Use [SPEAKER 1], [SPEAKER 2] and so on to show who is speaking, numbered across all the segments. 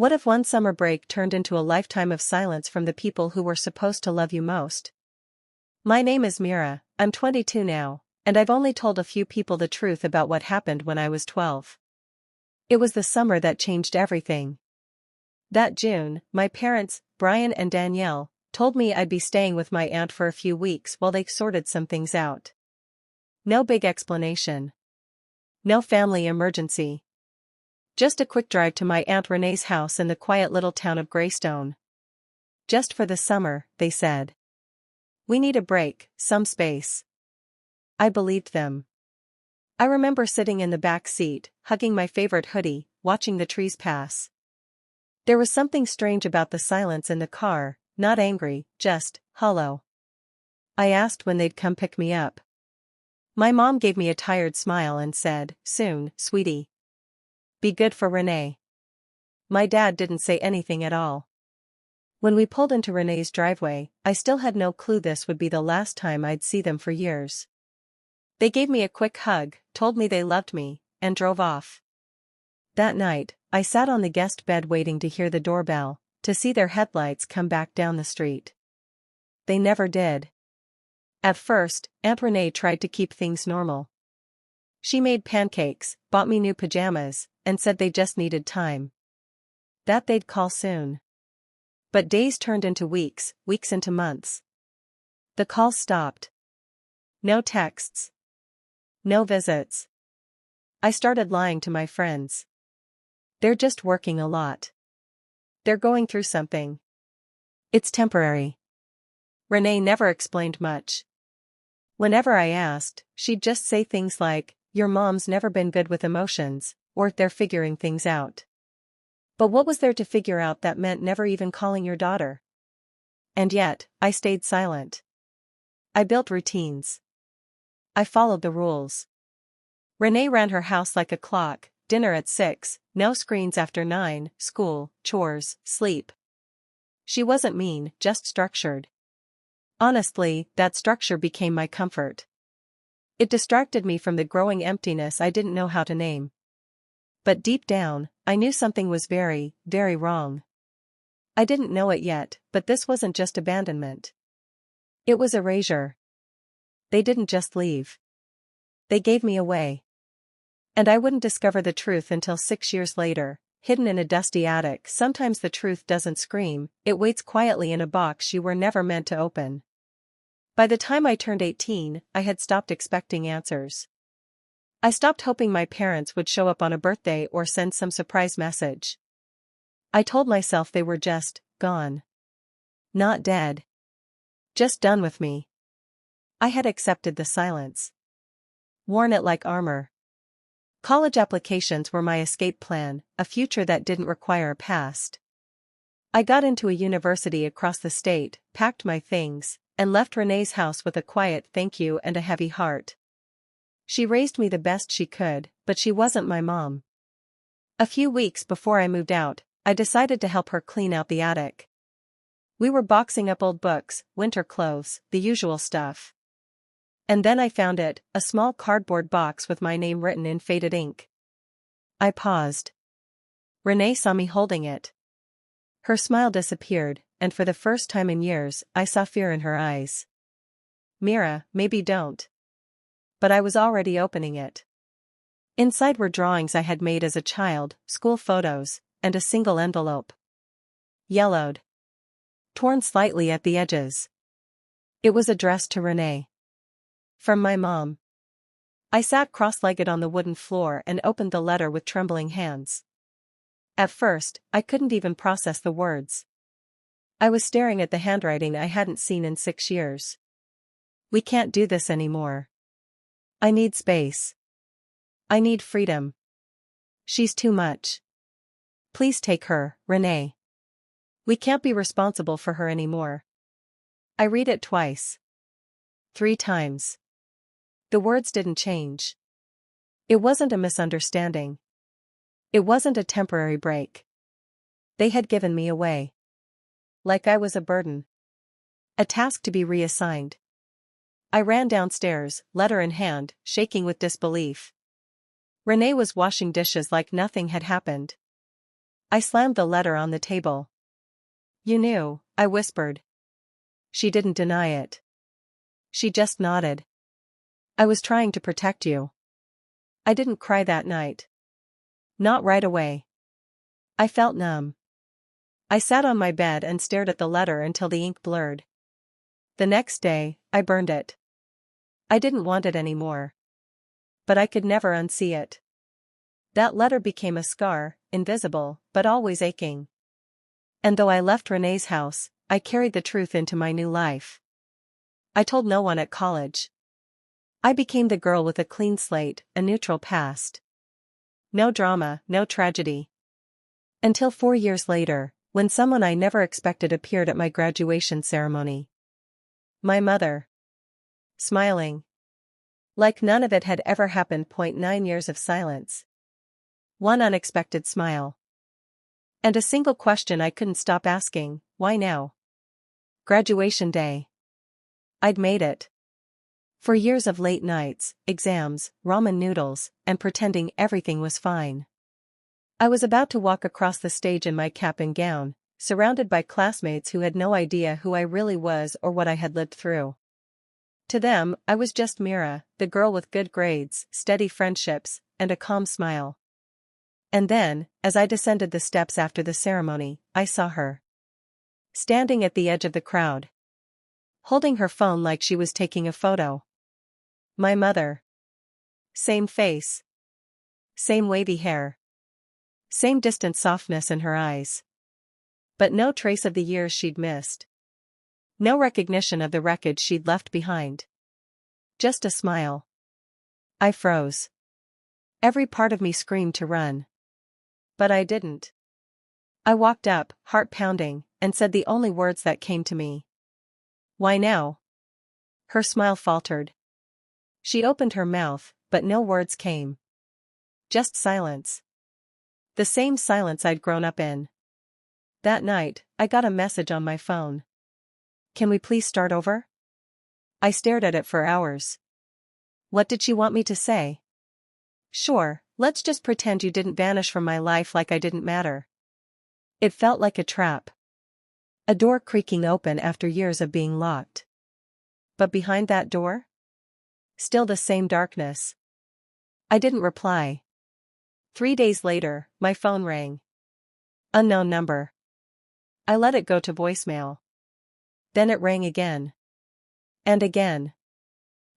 [SPEAKER 1] What if one summer break turned into a lifetime of silence from the people who were supposed to love you most? My name is Mira, I'm 22 now, and I've only told a few people the truth about what happened when I was 12. It was the summer that changed everything. That June, my parents, Brian and Danielle, told me I'd be staying with my aunt for a few weeks while they sorted some things out. No big explanation. No family emergency. Just a quick drive to my Aunt Renee's house in the quiet little town of Greystone. Just for the summer, they said. We need a break, some space. I believed them. I remember sitting in the back seat, hugging my favorite hoodie, watching the trees pass. There was something strange about the silence in the car, not angry, just hollow. I asked when they'd come pick me up. My mom gave me a tired smile and said, "Soon, sweetie. Be good for Renee." My dad didn't say anything at all. When we pulled into Renee's driveway, I still had no clue this would be the last time I'd see them for years. They gave me a quick hug, told me they loved me, and drove off. That night, I sat on the guest bed waiting to hear the doorbell, to see their headlights come back down the street. They never did. At first, Aunt Renee tried to keep things normal. She made pancakes, bought me new pajamas, and said they just needed time. That they'd call soon. But days turned into weeks, weeks into months. The calls stopped. No texts. No visits. I started lying to my friends. They're just working a lot. They're going through something. It's temporary. Renee never explained much. Whenever I asked, she'd just say things like, "Your mom's never been good with emotions," or "They're figuring things out." But what was there to figure out that meant never even calling your daughter? And yet, I stayed silent. I built routines. I followed the rules. Renee ran her house like a clock, dinner at 6, no screens after 9, school, chores, sleep. She wasn't mean, just structured. Honestly, that structure became my comfort. It distracted me from the growing emptiness I didn't know how to name. But deep down, I knew something was very, very wrong. I didn't know it yet, but this wasn't just abandonment. It was erasure. They didn't just leave. They gave me away. And I wouldn't discover the truth until 6 years later, hidden in a dusty attic. Sometimes the truth doesn't scream, it waits quietly in a box you were never meant to open. By the time I turned 18, I had stopped expecting answers. I stopped hoping my parents would show up on a birthday or send some surprise message. I told myself they were just gone. Not dead. Just done with me. I had accepted the silence. Worn it like armor. College applications were my escape plan, a future that didn't require a past. I got into a university across the state, packed my things, and left Renee's house with a quiet thank you and a heavy heart. She raised me the best she could, but she wasn't my mom. A few weeks before I moved out, I decided to help her clean out the attic. We were boxing up old books, winter clothes, the usual stuff. And then I found it, a small cardboard box with my name written in faded ink. I paused. Renee saw me holding it. Her smile disappeared, and for the first time in years, I saw fear in her eyes. "Mira, maybe don't." But I was already opening it. Inside were drawings I had made as a child, school photos, and a single envelope. Yellowed. Torn slightly at the edges. It was addressed to Renee. From my mom. I sat cross-legged on the wooden floor and opened the letter with trembling hands. At first, I couldn't even process the words. I was staring at the handwriting I hadn't seen in 6 years. "We can't do this anymore. I need space. I need freedom. She's too much. Please take her, Renee. We can't be responsible for her anymore." I read it twice. 3 times. The words didn't change. It wasn't a misunderstanding. It wasn't a temporary break. They had given me away. Like I was a burden. A task to be reassigned. I ran downstairs, letter in hand, shaking with disbelief. Renee was washing dishes like nothing had happened. I slammed the letter on the table. "You knew," I whispered. She didn't deny it. She just nodded. "I was trying to protect you." I didn't cry that night. Not right away. I felt numb. I sat on my bed and stared at the letter until the ink blurred. The next day, I burned it. I didn't want it anymore. But I could never unsee it. That letter became a scar, invisible, but always aching. And though I left Renee's house, I carried the truth into my new life. I told no one at college. I became the girl with a clean slate, a neutral past. No drama, no tragedy. Until 4 years later, when someone I never expected appeared at my graduation ceremony. My mother. Smiling. Like none of it had ever happened. 9 years of silence. One unexpected smile. And a single question I couldn't stop asking: why now? Graduation day. I'd made it. For years of late nights, exams, ramen noodles, and pretending everything was fine. I was about to walk across the stage in my cap and gown, surrounded by classmates who had no idea who I really was or what I had lived through. To them, I was just Mira, the girl with good grades, steady friendships, and a calm smile. And then, as I descended the steps after the ceremony, I saw her. Standing at the edge of the crowd. Holding her phone like she was taking a photo. My mother. Same face. Same wavy hair. Same distant softness in her eyes. But no trace of the years she'd missed. No recognition of the wreckage she'd left behind. Just a smile. I froze. Every part of me screamed to run. But I didn't. I walked up, heart pounding, and said the only words that came to me. "Why now?" Her smile faltered. She opened her mouth, but no words came. Just silence. The same silence I'd grown up in. That night, I got a message on my phone. "Can we please start over?" I stared at it for hours. What did she want me to say? "Sure, let's just pretend you didn't vanish from my life like I didn't matter." It felt like a trap. A door creaking open after years of being locked. But behind that door? Still the same darkness. I didn't reply. 3 days later, my phone rang. Unknown number. I let it go to voicemail. Then it rang again. And again.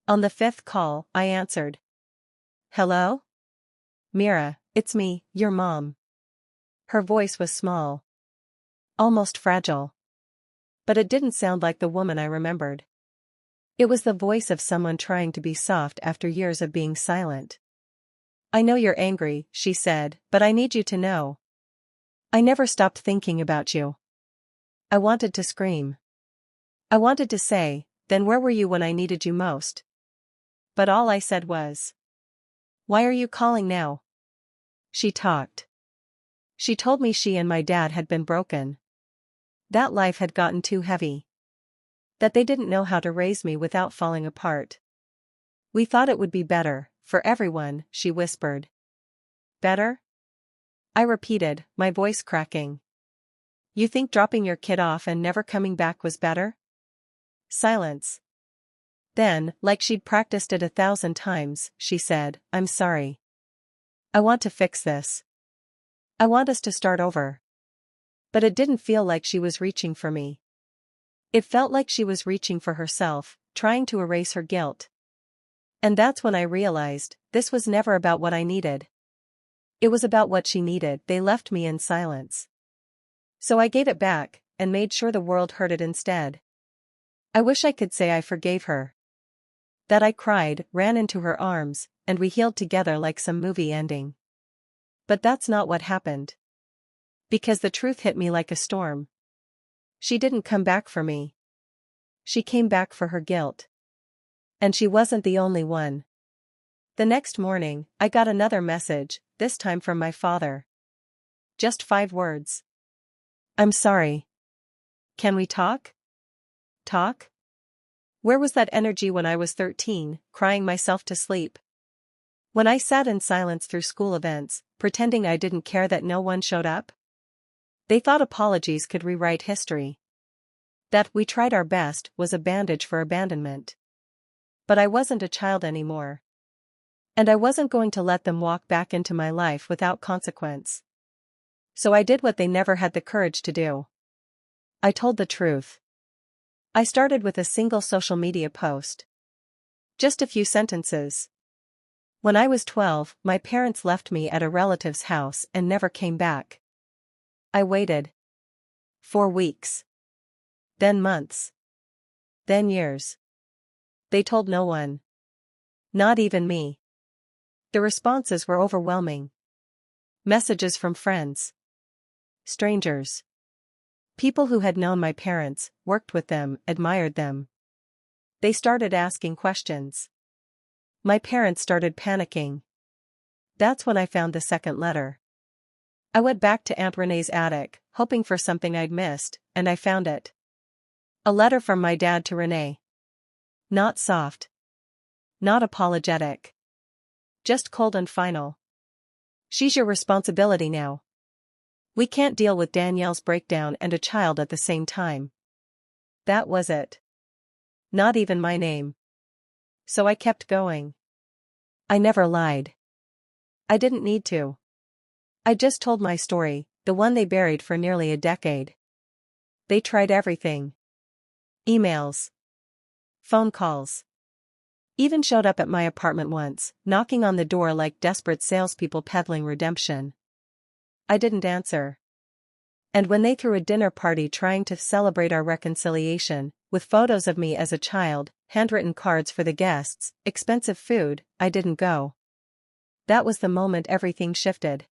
[SPEAKER 1] On the 5th call, I answered. "Hello? Mira, it's me, your mom." Her voice was small. Almost fragile. But it didn't sound like the woman I remembered. It was the voice of someone trying to be soft after years of being silent. "I know you're angry," she said, "but I need you to know. I never stopped thinking about you." I wanted to scream. I wanted to say, "Then where were you when I needed you most?" But all I said was, "Why are you calling now?" She talked. She told me she and my dad had been broken. That life had gotten too heavy. That they didn't know how to raise me without falling apart. "We thought it would be better, for everyone," she whispered. "Better?" I repeated, my voice cracking. "You think dropping your kid off and never coming back was better?" Silence. Then, like she'd practiced it 1,000 times, she said, "I'm sorry. I want to fix this. I want us to start over." But it didn't feel like she was reaching for me. It felt like she was reaching for herself, trying to erase her guilt. And that's when I realized, this was never about what I needed. It was about what she needed. They left me in silence. So I gave it back, and made sure the world heard it instead. I wish I could say I forgave her. That I cried, ran into her arms, and we healed together like some movie ending. But that's not what happened. Because the truth hit me like a storm. She didn't come back for me. She came back for her guilt. And she wasn't the only one. The next morning, I got another message, this time from my father. Just 5 words. "I'm sorry. Can we talk?" Talk? Where was that energy when I was 13, crying myself to sleep? When I sat in silence through school events, pretending I didn't care that no one showed up? They thought apologies could rewrite history. That we tried our best was a bandage for abandonment. But I wasn't a child anymore. And I wasn't going to let them walk back into my life without consequence. So I did what they never had the courage to do. I told the truth. I started with a single social media post. Just a few sentences. When I was 12, my parents left me at a relative's house and never came back. I waited. 4 weeks. Then months. Then years. They told no one. Not even me. The responses were overwhelming. Messages from friends. Strangers. People who had known my parents, worked with them, admired them. They started asking questions. My parents started panicking. That's when I found the second letter. I went back to Aunt Renee's attic, hoping for something I'd missed, and I found it. A letter from my dad to Renee. Not soft. Not apologetic. Just cold and final. She's your responsibility now. We can't deal with Danielle's breakdown and a child at the same time. That was it. Not even my name. So I kept going. I never lied. I didn't need to. I just told my story, the one they buried for nearly a decade. They tried everything. Emails. Phone calls. Even showed up at my apartment once, knocking on the door like desperate salespeople peddling redemption. I didn't answer. And when they threw a dinner party trying to celebrate our reconciliation, with photos of me as a child, handwritten cards for the guests, expensive food, I didn't go. That was the moment everything shifted.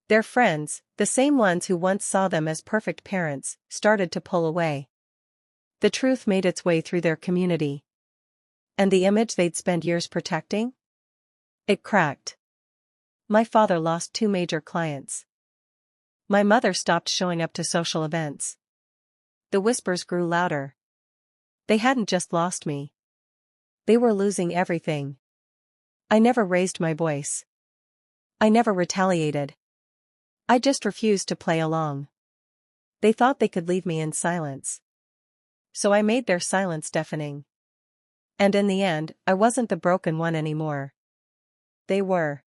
[SPEAKER 1] Their friends, the same ones who once saw them as perfect parents, started to pull away. The truth made its way through their community. And the image they'd spent years protecting? It cracked. My father lost 2 major clients. My mother stopped showing up to social events. The whispers grew louder. They hadn't just lost me. They were losing everything. I never raised my voice. I never retaliated. I just refused to play along. They thought they could leave me in silence. So I made their silence deafening. And in the end, I wasn't the broken one anymore. They were.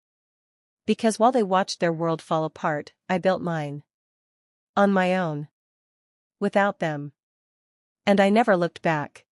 [SPEAKER 1] Because while they watched their world fall apart, I built mine. On my own. Without them. And I never looked back.